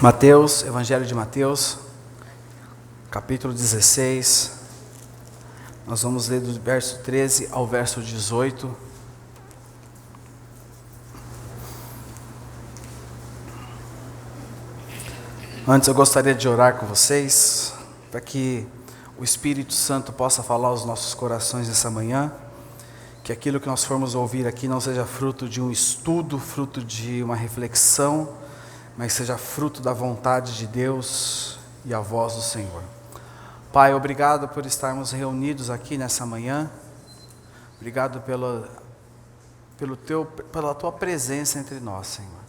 Mateus, Evangelho de Mateus, capítulo 16, nós vamos ler do verso 13 ao verso 18. Antes eu gostaria de orar com vocês, para que o Espírito Santo possa falar aos nossos corações nessa manhã, que aquilo que nós formos ouvir aqui não seja fruto de um estudo, fruto de uma reflexão, mas seja fruto da vontade de Deus e a voz do Senhor. Pai, obrigado por estarmos reunidos aqui nessa manhã, obrigado pela Tua presença entre nós, Senhor.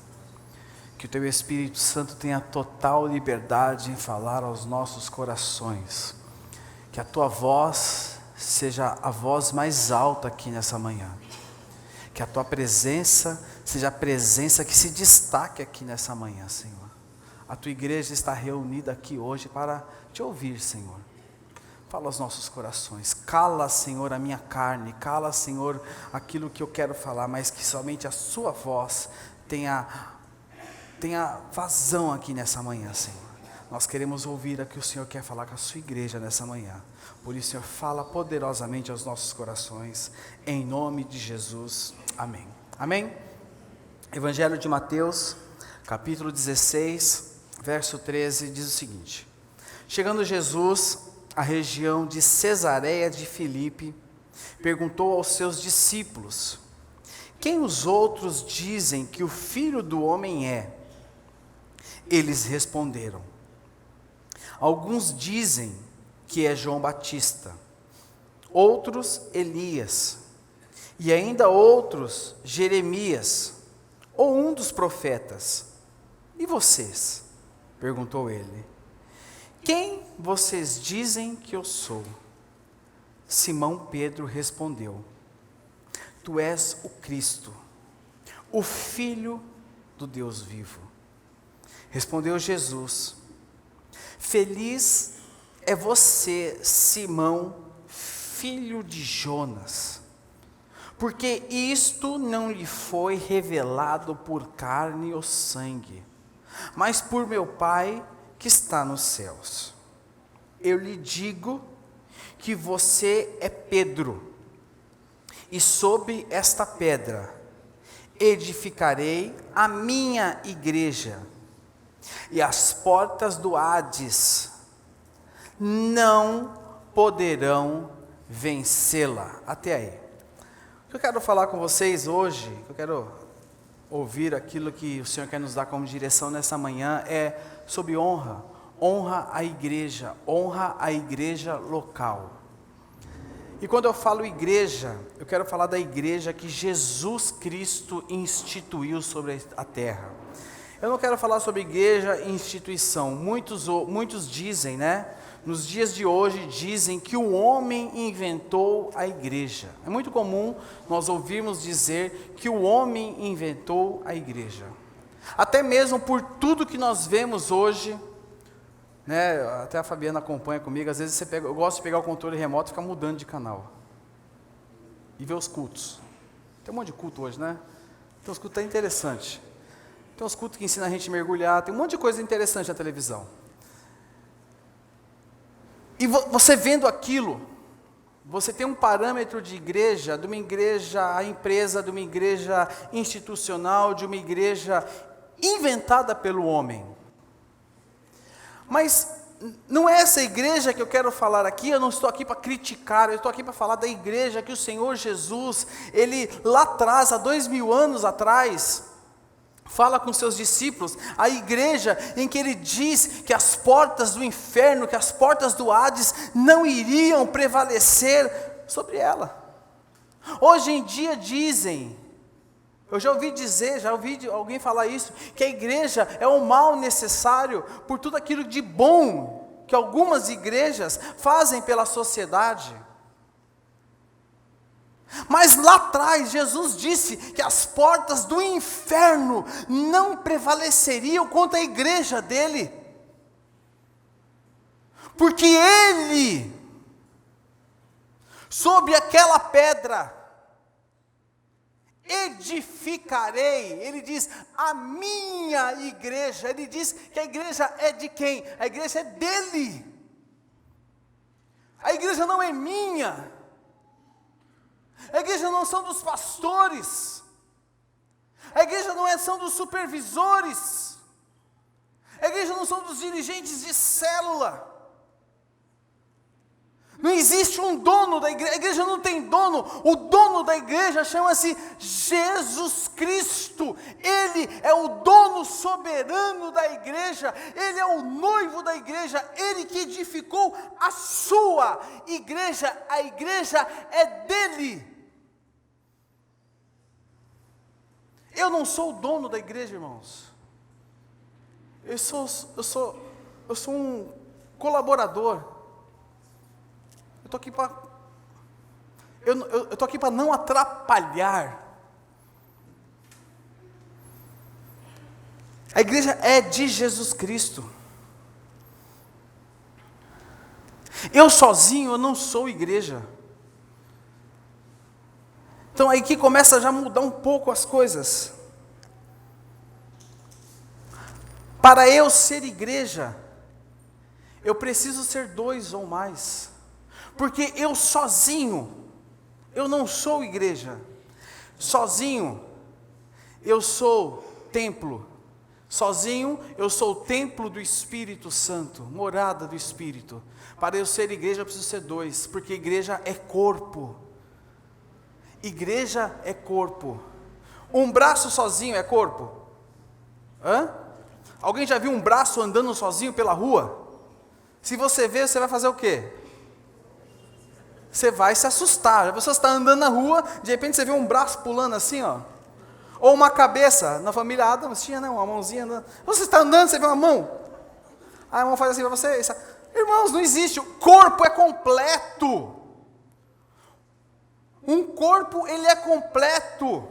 Que o Teu Espírito Santo tenha total liberdade em falar aos nossos corações, que a Tua voz seja a voz mais alta aqui nessa manhã, que a Tua presença seja a presença que se destaque aqui nessa manhã, Senhor. A Tua igreja está reunida aqui hoje para Te ouvir, Senhor. Fala aos nossos corações, cala, Senhor, a minha carne, cala, Senhor, aquilo que eu quero falar, mas que somente a Sua voz tenha vazão aqui nessa manhã, Senhor. Nós queremos ouvir o que o Senhor quer falar com a Sua igreja nessa manhã. Por isso, Senhor, fala poderosamente aos nossos corações, em nome de Jesus, amém. Amém? Evangelho de Mateus, capítulo 16, verso 13, diz o seguinte: Chegando Jesus à região de Cesareia de Filipe, perguntou aos seus discípulos: Quem os outros dizem que o Filho do Homem é? Eles responderam: Alguns dizem que é João Batista, outros Elias, e ainda outros Jeremias, ou um dos profetas. E vocês? Perguntou ele. Quem vocês dizem que eu sou? Simão Pedro respondeu: Tu és o Cristo, o Filho do Deus vivo. Respondeu Jesus: Feliz é você, Simão, filho de Jonas, porque isto não lhe foi revelado por carne ou sangue, mas por meu Pai que está nos céus. Eu lhe digo que você é Pedro, e sobre esta pedra edificarei a minha igreja, e as portas do Hades não poderão vencê-la. Até aí. O que eu quero falar com vocês hoje, eu quero ouvir aquilo que o Senhor quer nos dar como direção nessa manhã, é sobre honra. Honra a igreja local. E quando eu falo igreja, eu quero falar da igreja que Jesus Cristo instituiu sobre a terra. Eu não quero falar sobre igreja e instituição. Muitos dizem, né? Nos dias de hoje dizem que o homem inventou a igreja. É muito comum nós ouvirmos dizer que o homem inventou a igreja. Até mesmo por tudo que nós vemos hoje, né? Até a Fabiana acompanha comigo. Às vezes eu gosto de pegar o controle remoto e ficar mudando de canal. E ver os cultos. Tem um monte de culto hoje, né? Então os cultos estão interessantes. Tem uns cultos que ensinam a gente a mergulhar, tem um monte de coisa interessante na televisão. E você vendo aquilo, você tem um parâmetro de igreja, de uma igreja, a empresa, de uma igreja institucional, de uma igreja inventada pelo homem. Mas não é essa igreja que eu quero falar aqui, eu não estou aqui para criticar, eu estou aqui para falar da igreja que o Senhor Jesus, Ele lá atrás, há 2000 anos atrás, fala com seus discípulos, a igreja em que ele diz que as portas do inferno, que as portas do Hades não iriam prevalecer sobre ela. Hoje em dia dizem, eu já ouvi alguém falar isso, que a igreja é o mal necessário por tudo aquilo de bom que algumas igrejas fazem pela sociedade. Mas lá atrás, Jesus disse que as portas do inferno não prevaleceriam contra a igreja dele, porque ele, sobre aquela pedra, edificarei. Ele diz, a minha igreja. Ele diz que a igreja é de quem? A igreja é dele. A igreja não é minha. A igreja não são dos pastores. A igreja não são dos supervisores. A igreja não são dos dirigentes de célula. Não existe um dono da igreja, a igreja não tem dono. O dono da igreja chama-se Jesus Cristo. Ele é o dono soberano da igreja. Ele é o noivo da igreja. Ele que edificou a sua igreja. A igreja é dele. Eu não sou o dono da igreja, irmãos. Eu sou um colaborador. Eu estou aqui para não atrapalhar. A igreja é de Jesus Cristo. Eu sozinho, eu não sou igreja. Então aí que começa a já mudar um pouco as coisas. Para eu ser igreja, eu preciso ser 2 ou mais. Porque eu sozinho, eu não sou igreja. Sozinho, eu sou templo. Sozinho, eu sou o templo do Espírito Santo, morada do Espírito. Para eu ser igreja, eu preciso ser 2, porque igreja é corpo. Igreja é corpo. Um braço sozinho é corpo? Hã? Alguém já viu um braço andando sozinho pela rua? Se você ver, você vai fazer o quê? Você vai se assustar. A pessoa está andando na rua, de repente você vê um braço pulando assim, ó. Ou uma cabeça. Na família Adams tinha, né, uma mãozinha andando. Você está andando, você vê uma mão. Aí a mão faz assim para você. Irmãos, não existe. O corpo é completo. Um corpo, ele é completo.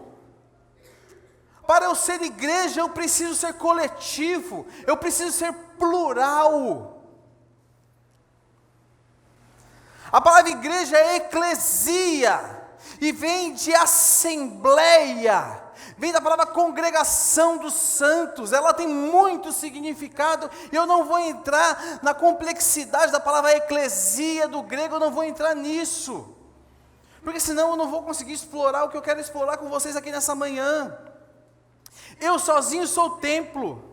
Para eu ser igreja, eu preciso ser coletivo. Eu preciso ser plural. A palavra igreja é eclesia, e vem de assembleia, vem da palavra congregação dos santos. Ela tem muito significado, e eu não vou entrar na complexidade da palavra eclesia do grego, eu não vou entrar nisso, porque senão eu não vou conseguir explorar o que eu quero explorar com vocês aqui nessa manhã. Eu sozinho sou o templo,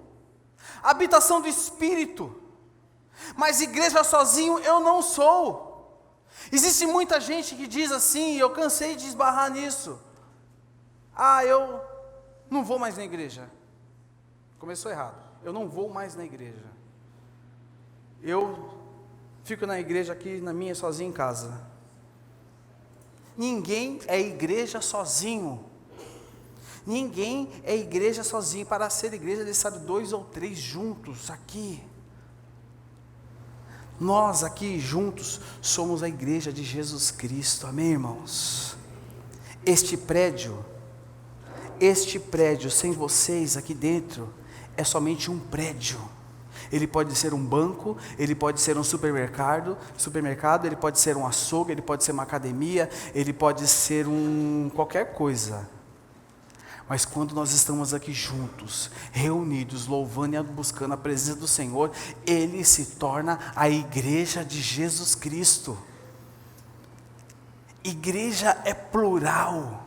habitação do Espírito, mas igreja sozinho eu não sou. Existe muita gente que diz assim, eu cansei de esbarrar nisso. Eu não vou mais na igreja. Começou errado. Eu não vou mais na igreja. Eu fico na igreja aqui, na minha, sozinho em casa. Ninguém é igreja sozinho. Ninguém é igreja sozinho. Para ser igreja, ele sabe 2 ou 3 juntos aqui. Nós aqui juntos somos a igreja de Jesus Cristo, amém, irmãos? Este prédio sem vocês aqui dentro, é somente um prédio. Ele pode ser um banco, ele pode ser um supermercado, ele pode ser um açougue, ele pode ser uma academia, ele pode ser qualquer coisa. Mas quando nós estamos aqui juntos, reunidos, louvando e buscando a presença do Senhor, Ele se torna a igreja de Jesus Cristo. Igreja é plural,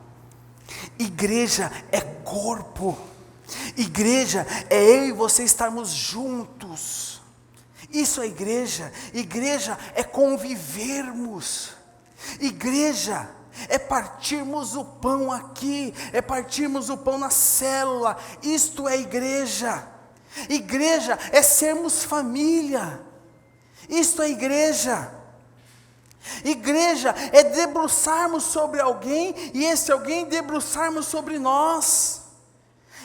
igreja é corpo, igreja é eu e você estarmos juntos. Isso é igreja. Igreja é convivermos, igreja é partirmos o pão aqui, é partirmos o pão na célula. Isto é igreja. Igreja é sermos família. Isto é igreja. Igreja é debruçarmos sobre alguém e esse alguém debruçarmos sobre nós.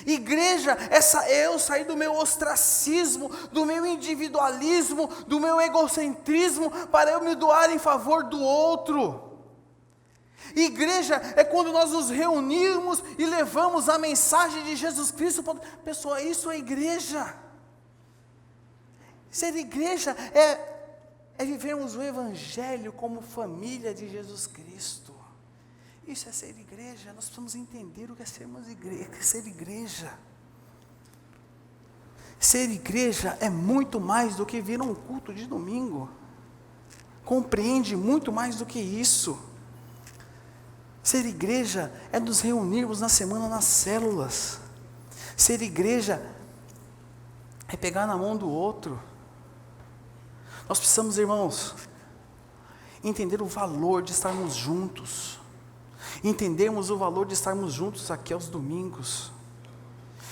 Igreja é eu sair do meu ostracismo, do meu individualismo, do meu egocentrismo, para eu me doar em favor do outro. Igreja é quando nós nos reunirmos e levamos a mensagem de Jesus Cristo. Pessoal, isso é igreja. Ser igreja é vivermos o Evangelho como família de Jesus Cristo. Isso é ser igreja. Nós precisamos entender o que é ser igreja. Ser igreja é muito mais do que vir a um culto de domingo. Compreende muito mais do que isso. Ser igreja é nos reunirmos na semana nas células. Ser igreja é pegar na mão do outro. Nós precisamos, irmãos, entender o valor de estarmos juntos. Entendermos o valor de estarmos juntos aqui aos domingos.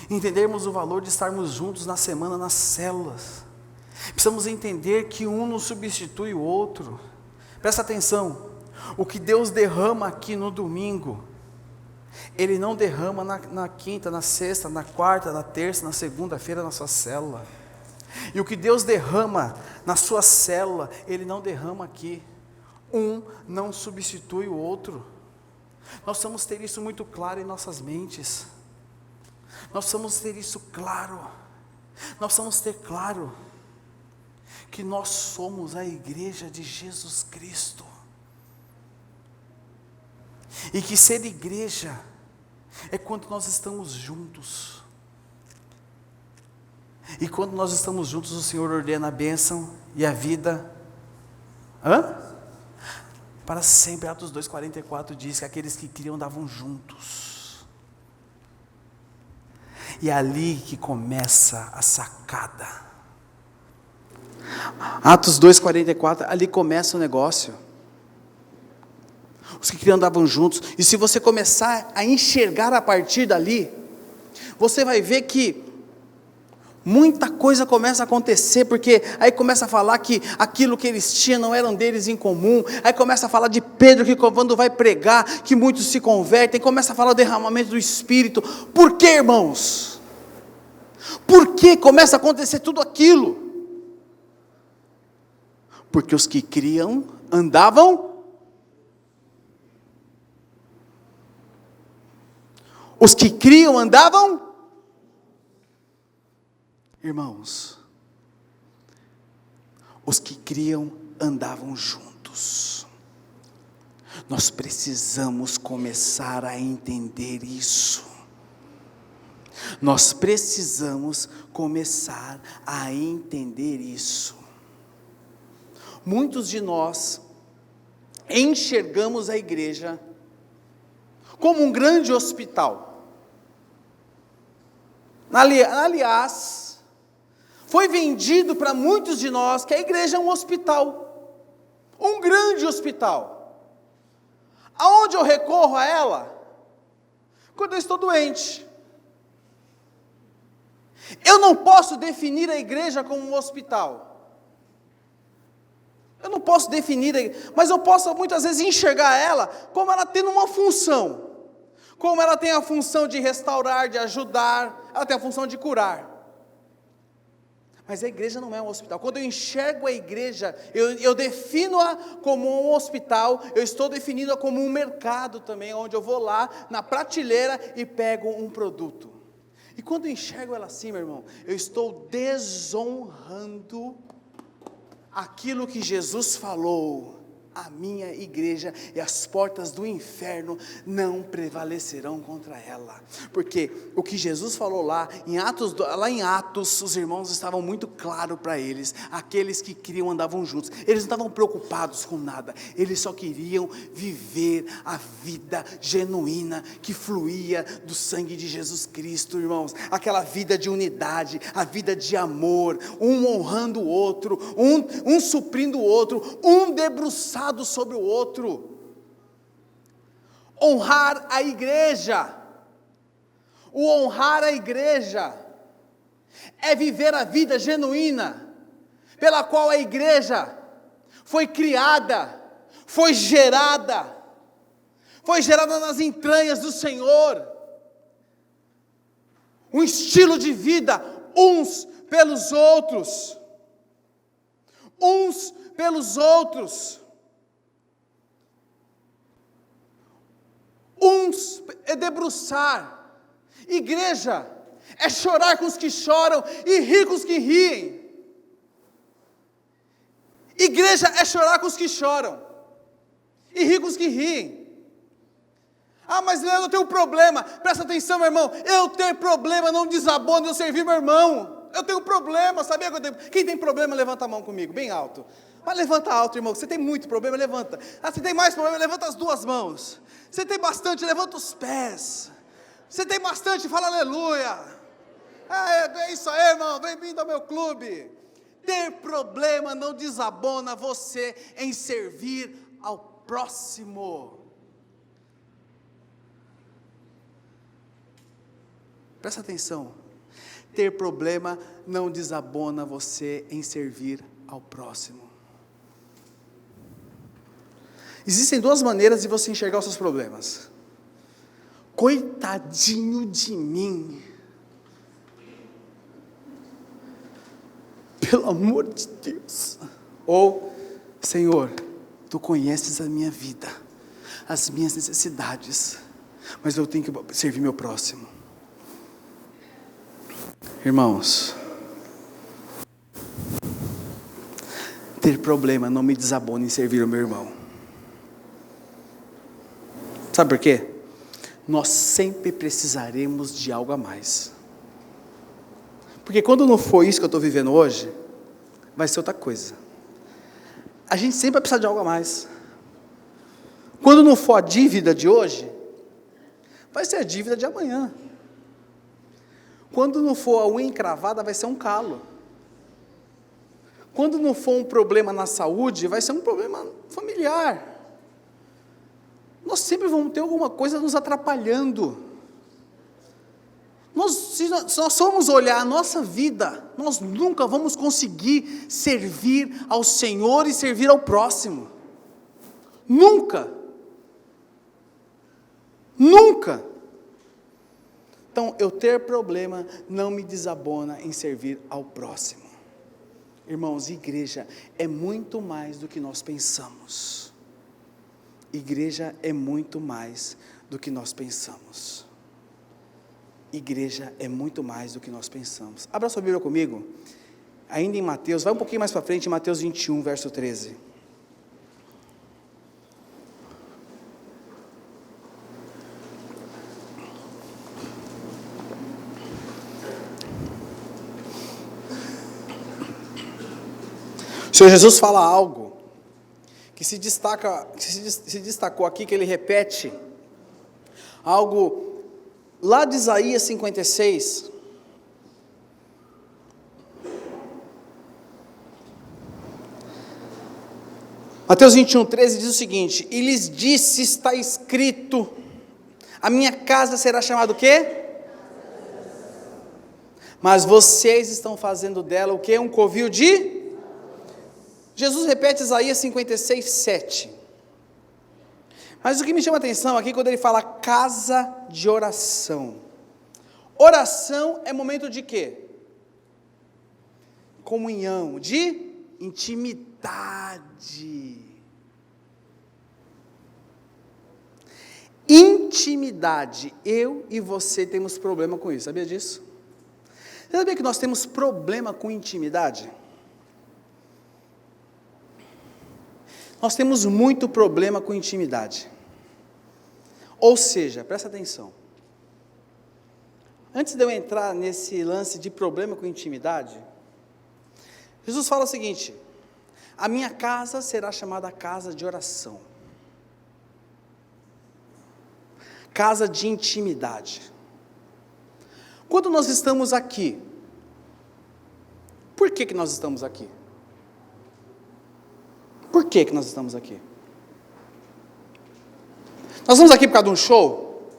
Entendermos o valor de estarmos juntos na semana nas células. Precisamos entender que um não substitui o outro. Presta atenção. O que Deus derrama aqui no domingo, Ele não derrama na quinta, na sexta, na quarta, na terça, na segunda-feira na sua célula. E o que Deus derrama na sua célula, Ele não derrama aqui. Um não substitui o outro. Nós precisamos ter isso muito claro em nossas mentes. Nós precisamos ter isso claro. Nós precisamos ter claro que nós somos a igreja de Jesus Cristo. E que ser igreja é quando nós estamos juntos. E quando nós estamos juntos, o Senhor ordena a bênção e a vida. Para sempre. Atos 2,44 diz que aqueles que criam andavam juntos. E é ali que começa a sacada. Atos 2,44, ali começa o negócio. Os que criam andavam juntos. E se você começar a enxergar a partir dali, você vai ver que muita coisa começa a acontecer, porque aí começa a falar que aquilo que eles tinham não eram deles em comum. Aí começa a falar de Pedro, que quando vai pregar, que muitos se convertem. Começa a falar do derramamento do Espírito. Por que, irmãos? Por que começa a acontecer tudo aquilo? Porque os que criam andavam. Os que criam andavam. Irmãos, os que criam andavam juntos. Nós precisamos começar a entender isso. Nós precisamos começar a entender isso. Muitos de nós enxergamos a igreja como um grande hospital. Aliás, foi vendido para muitos de nós que a igreja é um hospital, um grande hospital. Aonde eu recorro a ela? Quando eu estou doente. Eu não posso definir a igreja como um hospital. Eu não posso definir, mas eu posso muitas vezes enxergar ela como ela tendo uma função. Como ela tem a função de restaurar, de ajudar, ela tem a função de curar. Mas a igreja não é um hospital. Quando eu enxergo a igreja, eu defino-a como um hospital, eu estou definindo-a como um mercado também, onde eu vou lá na prateleira e pego um produto. E quando eu enxergo ela assim, meu irmão, eu estou desonrando aquilo que Jesus falou. A minha igreja e as portas do inferno não prevalecerão contra ela, porque o que Jesus falou lá em Atos, os irmãos estavam muito claro para eles, aqueles que criam andavam juntos, eles não estavam preocupados com nada, eles só queriam viver a vida genuína que fluía do sangue de Jesus Cristo, irmãos, aquela vida de unidade, a vida de amor, um honrando o outro, um suprindo o outro, um debruçado sobre o outro. Honrar a igreja. O honrar a igreja é viver a vida genuína pela qual a igreja foi criada, foi gerada nas entranhas do Senhor. Um estilo de vida uns pelos outros. Uns pelos outros. Uns é debruçar. Igreja é chorar com os que choram e rir com os que riem. Igreja é chorar com os que choram e rir com os que riem. Ah, mas Leandro, eu tenho um problema. Presta atenção, meu irmão. Eu ter problema não desabona eu servir meu irmão. Eu tenho problema, sabia que eu tenho? Quem tem problema, levanta a mão comigo, bem alto. Mas levanta alto, irmão. Você tem muito problema, levanta. Ah, você tem mais problema, levanta as duas mãos. Você tem bastante, levanta os pés. Você tem bastante, fala aleluia. É isso aí, irmão. Bem-vindo ao meu clube. Ter problema não desabona você em servir ao próximo. Presta atenção. Ter problema não desabona você em servir ao próximo. Existem duas maneiras de você enxergar os seus problemas. Coitadinho de mim. Pelo amor de Deus. Ou, Senhor, Tu conheces a minha vida, as minhas necessidades, mas eu tenho que servir meu próximo. Irmãos, ter problema não me desabona em servir o meu irmão. Sabe por quê? Nós sempre precisaremos de algo a mais. Porque quando não for isso que eu estou vivendo hoje, vai ser outra coisa. A gente sempre vai precisar de algo a mais. Quando não for a dívida de hoje, vai ser a dívida de amanhã. Quando não for a unha encravada, vai ser um calo. Quando não for um problema na saúde, vai ser um problema familiar. Nós sempre vamos ter alguma coisa nos atrapalhando. Se nós formos olhar a nossa vida, nós nunca vamos conseguir servir ao Senhor e servir ao próximo. Nunca. Nunca. Então, eu ter problema não me desabona em servir ao próximo. Irmãos, igreja é muito mais do que nós pensamos. Igreja é muito mais do que nós pensamos. Igreja é muito mais do que nós pensamos. Abra sua Bíblia comigo, ainda em Mateus, vai um pouquinho mais para frente, em Mateus 21, verso 13. O Senhor Jesus fala algo que se destacou aqui, que ele repete algo lá de Isaías 56. Mateus 21, 13 diz o seguinte: e lhes disse, está escrito, a minha casa será chamada o quê? Mas vocês estão fazendo dela o quê? Um covil de... Jesus repete Isaías 56, 7. Mas o que me chama a atenção aqui, quando ele fala casa de oração. Oração é momento de quê? Comunhão, de intimidade. Intimidade. Eu e você temos problema com isso, sabia disso? Você sabia que nós temos problema com intimidade? Nós temos muito problema com intimidade. Ou seja, presta atenção. Antes de eu entrar nesse lance de problema com intimidade, Jesus fala o seguinte: a minha casa será chamada casa de oração. Casa de intimidade. Quando nós estamos aqui, por que nós estamos aqui? Por que nós estamos aqui? Nós estamos aqui por causa de um show?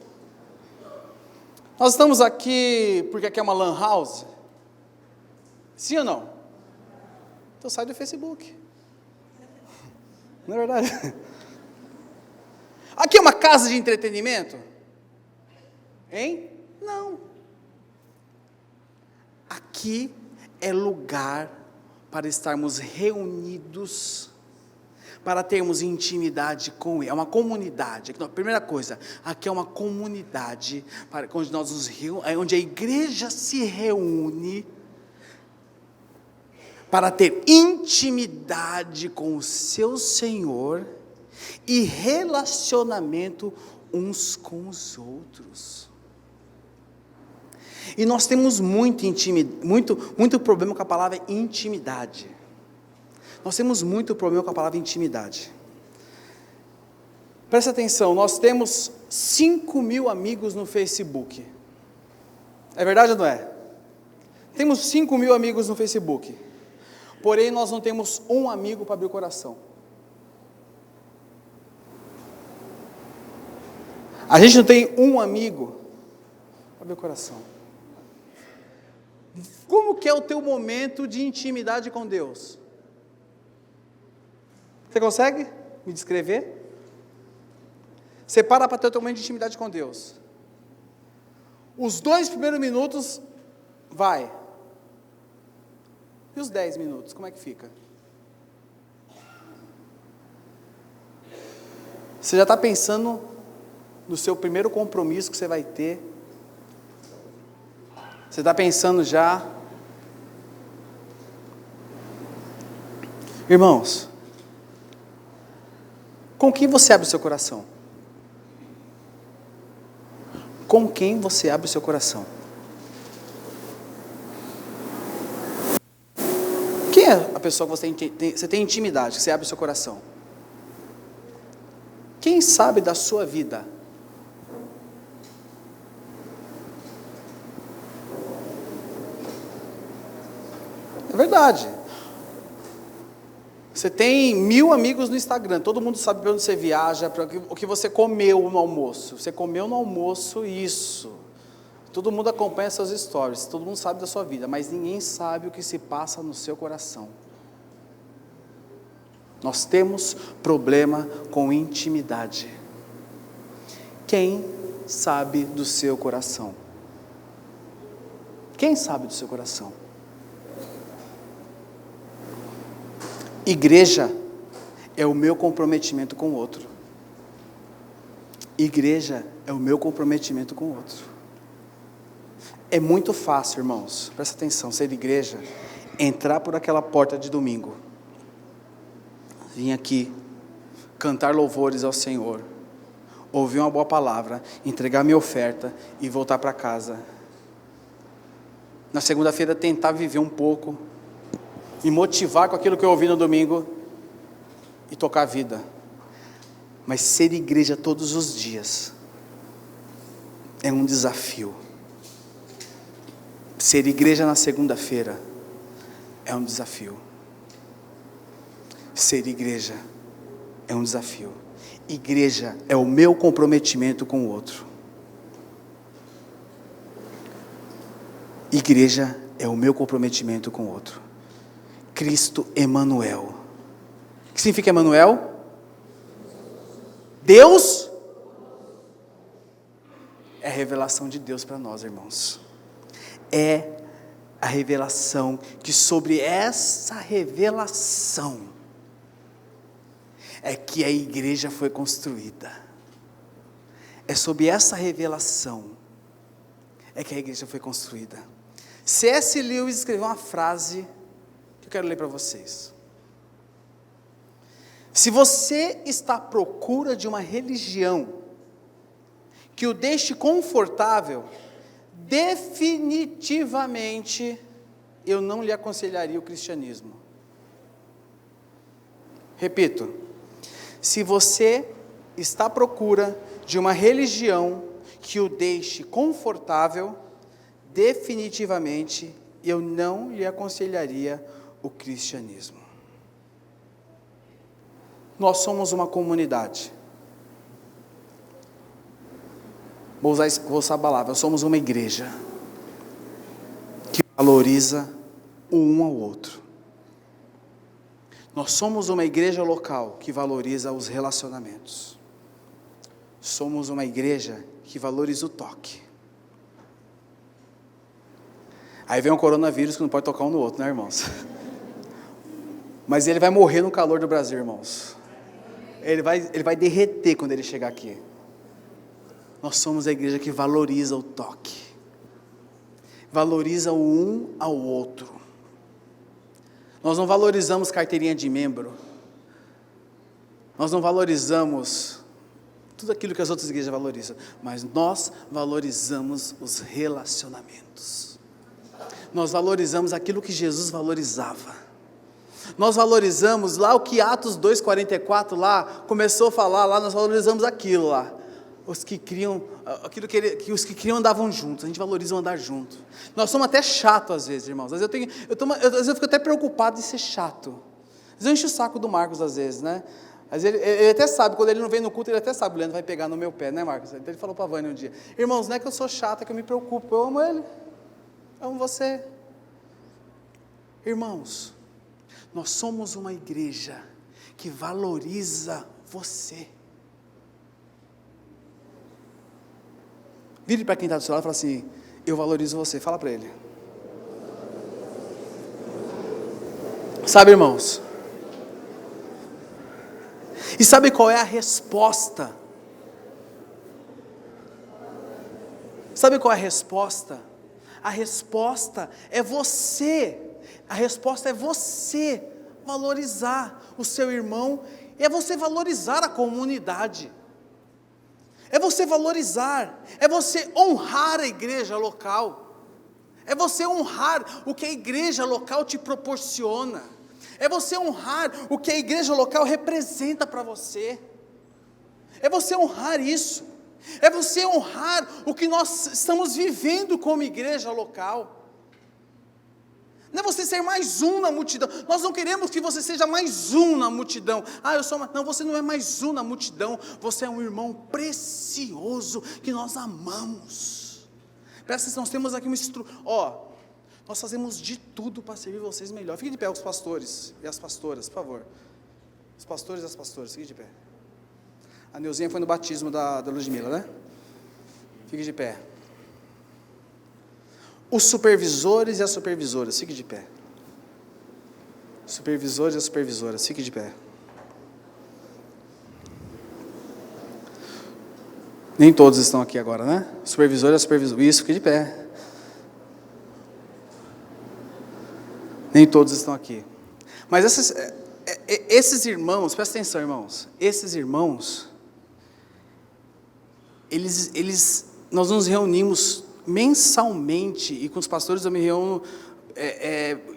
Nós estamos aqui porque aqui é uma lan house? Sim ou não? Então sai do Facebook. Não é verdade? Aqui é uma casa de entretenimento? Hein? Não. Aqui é lugar para estarmos reunidos, para termos intimidade com Ele. É uma comunidade. Primeira coisa, aqui é uma comunidade onde nós nos reunimos, onde a igreja se reúne para ter intimidade com o seu Senhor e relacionamento uns com os outros. E nós temos muito problema com a palavra intimidade. Nós temos muito problema com a palavra intimidade. Presta atenção, nós temos 5.000 amigos no Facebook. É verdade ou não é? Temos 5.000 amigos no Facebook. Porém, nós não temos um amigo para abrir o coração. A gente não tem um amigo para abrir o coração. Como que é o teu momento de intimidade com Deus? Você consegue me descrever? Você para ter o teu momento de intimidade com Deus. Os 2 primeiros minutos, vai. E os 10 minutos, como é que fica? Você já está pensando no seu primeiro compromisso que você vai ter? Você está pensando já? Irmãos, com quem você abre o seu coração? Com quem você abre o seu coração? Quem é a pessoa que você tem intimidade, que você abre o seu coração? Quem sabe da sua vida? É verdade. Você tem 1.000 amigos no Instagram, todo mundo sabe para onde você viaja, o que você comeu no almoço. Você comeu no almoço isso. Todo mundo acompanha seus stories, todo mundo sabe da sua vida, mas ninguém sabe o que se passa no seu coração. Nós temos problema com intimidade. Quem sabe do seu coração? Quem sabe do seu coração? Igreja é o meu comprometimento com o outro. Igreja é o meu comprometimento com o outro. É muito fácil, irmãos, presta atenção, ser igreja, entrar por aquela porta de domingo, vir aqui, cantar louvores ao Senhor, ouvir uma boa palavra, entregar minha oferta e voltar para casa. Na segunda-feira tentar viver um pouco, me motivar com aquilo que eu ouvi no domingo e tocar a vida. Mas ser igreja todos os dias é um desafio. Ser igreja na segunda-feira é um desafio. Ser igreja é um desafio. Igreja é o meu comprometimento com o outro. Igreja é o meu comprometimento com o outro. Cristo Emanuel. O que significa Emanuel? Deus é a revelação de Deus para nós, irmãos. É a revelação que sobre essa revelação é que a igreja foi construída. É sobre essa revelação é que a igreja foi construída. C.S. Lewis escreveu uma frase que eu quero ler para vocês. Se você está à procura de uma religião que o deixe confortável, definitivamente eu não lhe aconselharia o cristianismo. Repito, se você está à procura de uma religião que o deixe confortável, definitivamente eu não lhe aconselharia o cristianismo. Nós somos uma comunidade. Vou usar a palavra, somos uma igreja que valoriza o um ao outro. Nós somos uma igreja local que valoriza os relacionamentos. Somos uma igreja que valoriza o toque. Aí vem o coronavírus que não pode tocar um no outro, né, irmãos? Mas ele vai morrer no calor do Brasil, irmãos. Ele vai derreter quando ele chegar aqui. Nós somos a igreja que valoriza o toque. Valoriza o um ao outro. Nós não valorizamos carteirinha de membro. Nós não valorizamos tudo aquilo que as outras igrejas valorizam, mas nós valorizamos os relacionamentos. Nós valorizamos aquilo que Jesus valorizava. Nós valorizamos lá o que Atos 2,44 lá começou a falar, lá nós valorizamos aquilo lá. Os que criam, os que criam andavam juntos, a gente valoriza andar junto. Nós somos até chato às vezes, irmãos. Às vezes eu fico até preocupado de ser chato. Às vezes eu encho o saco do Marcos às vezes, né? Às vezes ele até sabe, quando ele não vem no culto, ele até sabe, o Leandro vai pegar no meu pé, né, Marcos? Então ele falou para a Vânia um dia: irmãos, não é que eu sou chato, é que eu me preocupo, eu amo ele, eu amo você. Irmãos, nós somos uma igreja que valoriza você. Vire para quem está do seu lado e fala assim: eu valorizo você. Fala para ele. Sabe, irmãos? E sabe qual é a resposta? Sabe qual é a resposta? A resposta é você. A resposta é você valorizar o seu irmão. É você valorizar a comunidade. É você valorizar, é você honrar a igreja local, é você honrar o que a igreja local te proporciona, é você honrar o que a igreja local representa para você, é você honrar isso, é você honrar o que nós estamos vivendo como igreja local. Não é você ser mais um na multidão. Nós não queremos que você seja mais um na multidão. Não, você não é mais um na multidão. Você é um irmão precioso que nós amamos. Presta atenção, nós temos aqui nós fazemos de tudo para servir vocês melhor. Fique de pé, os pastores e as pastoras, por favor. Os pastores e as pastoras, fique de pé. A Neuzinha foi no batismo da Ludmila, né? Fique de pé. Os supervisores e as supervisoras, fique de pé. Supervisores e as supervisoras, fique de pé. Nem todos estão aqui agora, né? Supervisores e as supervisoras, isso, fique de pé. Nem todos estão aqui. Mas esses irmãos, presta atenção, irmãos. Esses irmãos, nós nos reunimos mensalmente, e com os pastores eu me reúno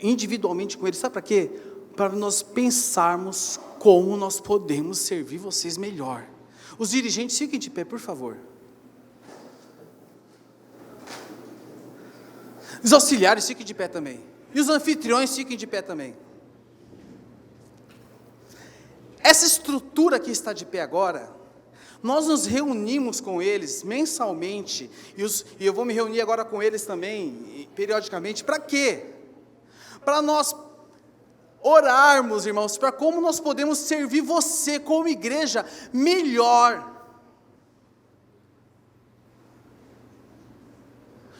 individualmente com eles, sabe para quê? Para nós pensarmos como nós podemos servir vocês melhor. Os dirigentes, fiquem de pé, por favor. Os auxiliares, fiquem de pé também. E os anfitriões, fiquem de pé também. Essa estrutura que está de pé agora, nós nos reunimos com eles mensalmente, e eu vou me reunir agora com eles também, periodicamente, para quê? Para nós orarmos, irmãos, para como nós podemos servir você como igreja melhor.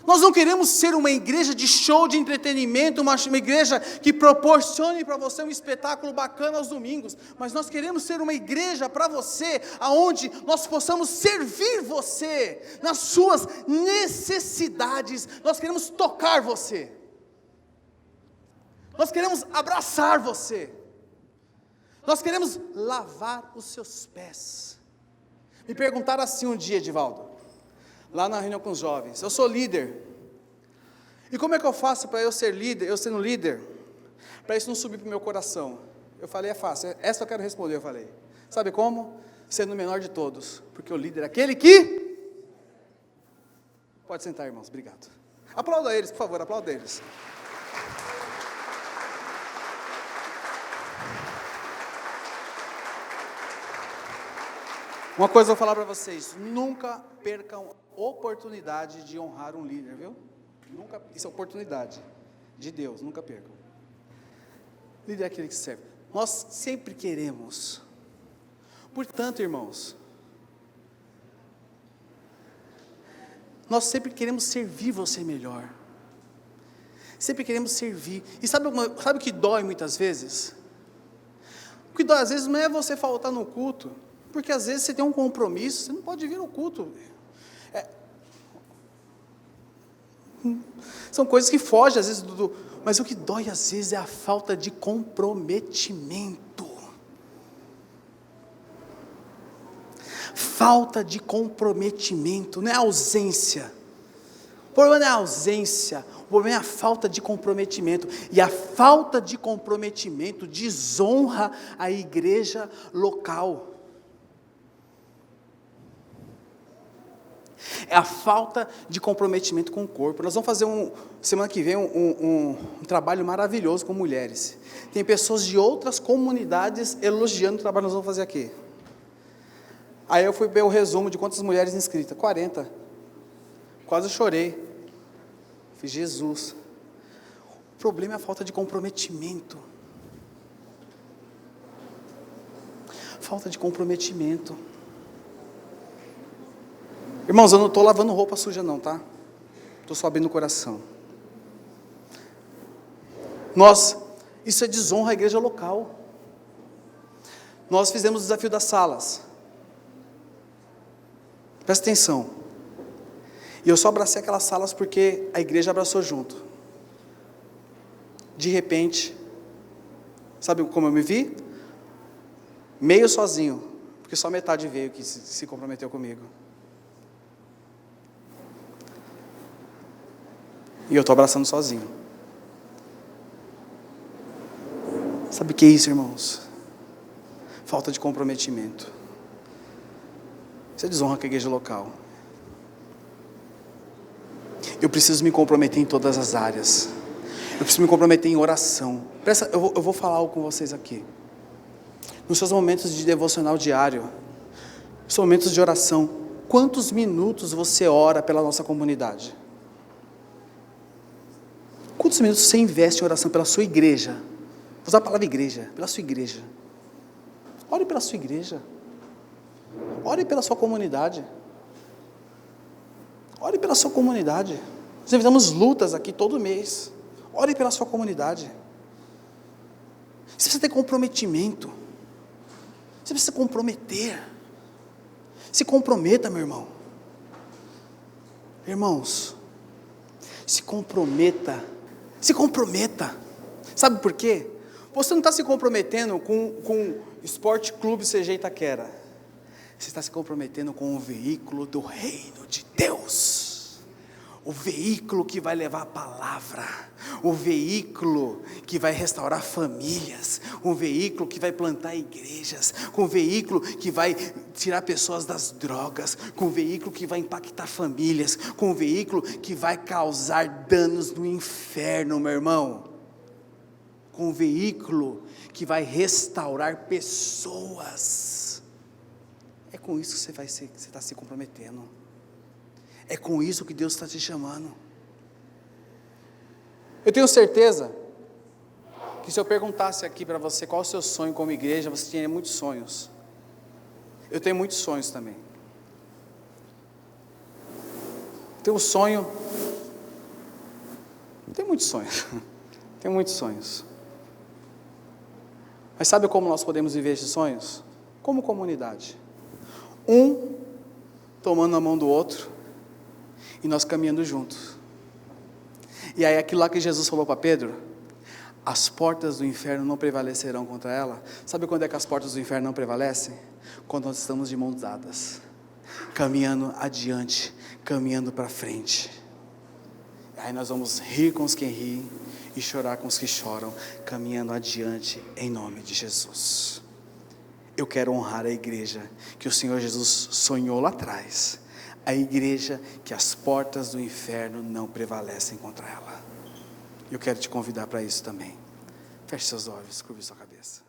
Nós não queremos ser uma igreja de show de entretenimento, uma igreja que proporcione para você um espetáculo bacana aos domingos, mas nós queremos ser uma igreja para você, aonde nós possamos servir você nas suas necessidades. Nós queremos tocar você, nós queremos abraçar você, nós queremos lavar os seus pés. Me perguntaram assim um dia, Edivaldo, lá na reunião com os jovens: eu sou líder, e como é que eu faço para eu ser líder, eu sendo líder, para isso não subir para o meu coração? Eu falei: é fácil, essa eu quero responder. Eu falei: sabe como? Sendo o menor de todos, porque o líder é aquele que... Pode sentar, irmãos, obrigado. Aplauda eles, por favor, aplauda eles. Uma coisa eu vou falar para vocês: nunca percam oportunidade de honrar um líder, viu? Nunca, isso é oportunidade de Deus, nunca percam. Líder é aquele que serve. Nós sempre queremos. Portanto, irmãos, nós sempre queremos servir você melhor. Sempre queremos servir. E sabe o que dói muitas vezes? O que dói às vezes não é você faltar no culto, porque às vezes você tem um compromisso, você não pode vir no culto. São coisas que fogem às vezes mas o que dói às vezes é a falta de comprometimento. falta de comprometimento, não é ausência. O problema não é a ausência, o problema é a falta de comprometimento. E a falta de comprometimento desonra a igreja local. É a falta de comprometimento com o corpo. Nós vamos fazer semana que vem um trabalho maravilhoso com mulheres. Tem pessoas de outras comunidades elogiando o trabalho que nós vamos fazer aqui. Aí eu fui ver o resumo de quantas mulheres inscritas. 40. Quase chorei. Fiz Jesus. O problema é a falta de comprometimento. Falta de comprometimento. Irmãos, eu não estou lavando roupa suja não, tá? Estou só abrindo o coração. Isso é desonra à igreja local. Nós fizemos o desafio das salas. Presta atenção. E eu só abracei aquelas salas porque a igreja abraçou junto. De repente, sabe como eu me vi? Meio sozinho, porque só metade veio que se comprometeu comigo. E eu estou abraçando sozinho. Sabe o que é isso, irmãos? Falta de comprometimento. Isso é desonra com a igreja local. Eu preciso me comprometer em todas as áreas. Eu preciso me comprometer em oração. Eu vou falar algo com vocês aqui. Nos seus momentos de devocional diário, nos seus momentos de oração, quantos minutos você ora pela nossa comunidade? Quantos minutos você investe em oração pela sua igreja? Vou usar a palavra igreja, pela sua igreja. Ore pela sua igreja. Ore pela sua comunidade. Ore pela sua comunidade. Nós enfrentamos lutas aqui todo mês. Ore pela sua comunidade. Você precisa ter comprometimento. Você precisa se comprometer. Se comprometa, meu irmão. Irmãos, se comprometa. Se comprometa. Sabe por quê? Você não está se comprometendo com o Esporte Clube CG Itaquera. Você está se comprometendo com o veículo do reino de Deus. O veículo que vai levar a palavra. O veículo que vai restaurar famílias. O veículo que vai plantar igrejas. Com o veículo que vai tirar pessoas das drogas. Com o veículo que vai impactar famílias. Com o veículo que vai causar danos no inferno, meu irmão. Com o veículo que vai restaurar pessoas. É com isso que você está se comprometendo. É com isso que Deus está te chamando. Eu tenho certeza que se eu perguntasse aqui para você qual é o seu sonho como igreja, você tinha muitos sonhos. Eu tenho muitos sonhos também. Tenho um sonho. Tenho muitos sonhos. Tenho muitos sonhos. Mas sabe como nós podemos viver esses sonhos? Como comunidade. Um tomando a mão do outro e nós caminhando juntos. E aí aquilo lá que Jesus falou para Pedro, as portas do inferno não prevalecerão contra ela. Sabe quando é que as portas do inferno não prevalecem? Quando nós estamos de mãos dadas, caminhando adiante, caminhando para frente. Aí nós vamos rir com os que riem e chorar com os que choram, caminhando adiante em nome de Jesus. Eu quero honrar a igreja que o Senhor Jesus sonhou lá atrás. A igreja que as portas do inferno não prevalecem contra ela. Eu quero te convidar para isso também. Feche seus olhos, curve sua cabeça.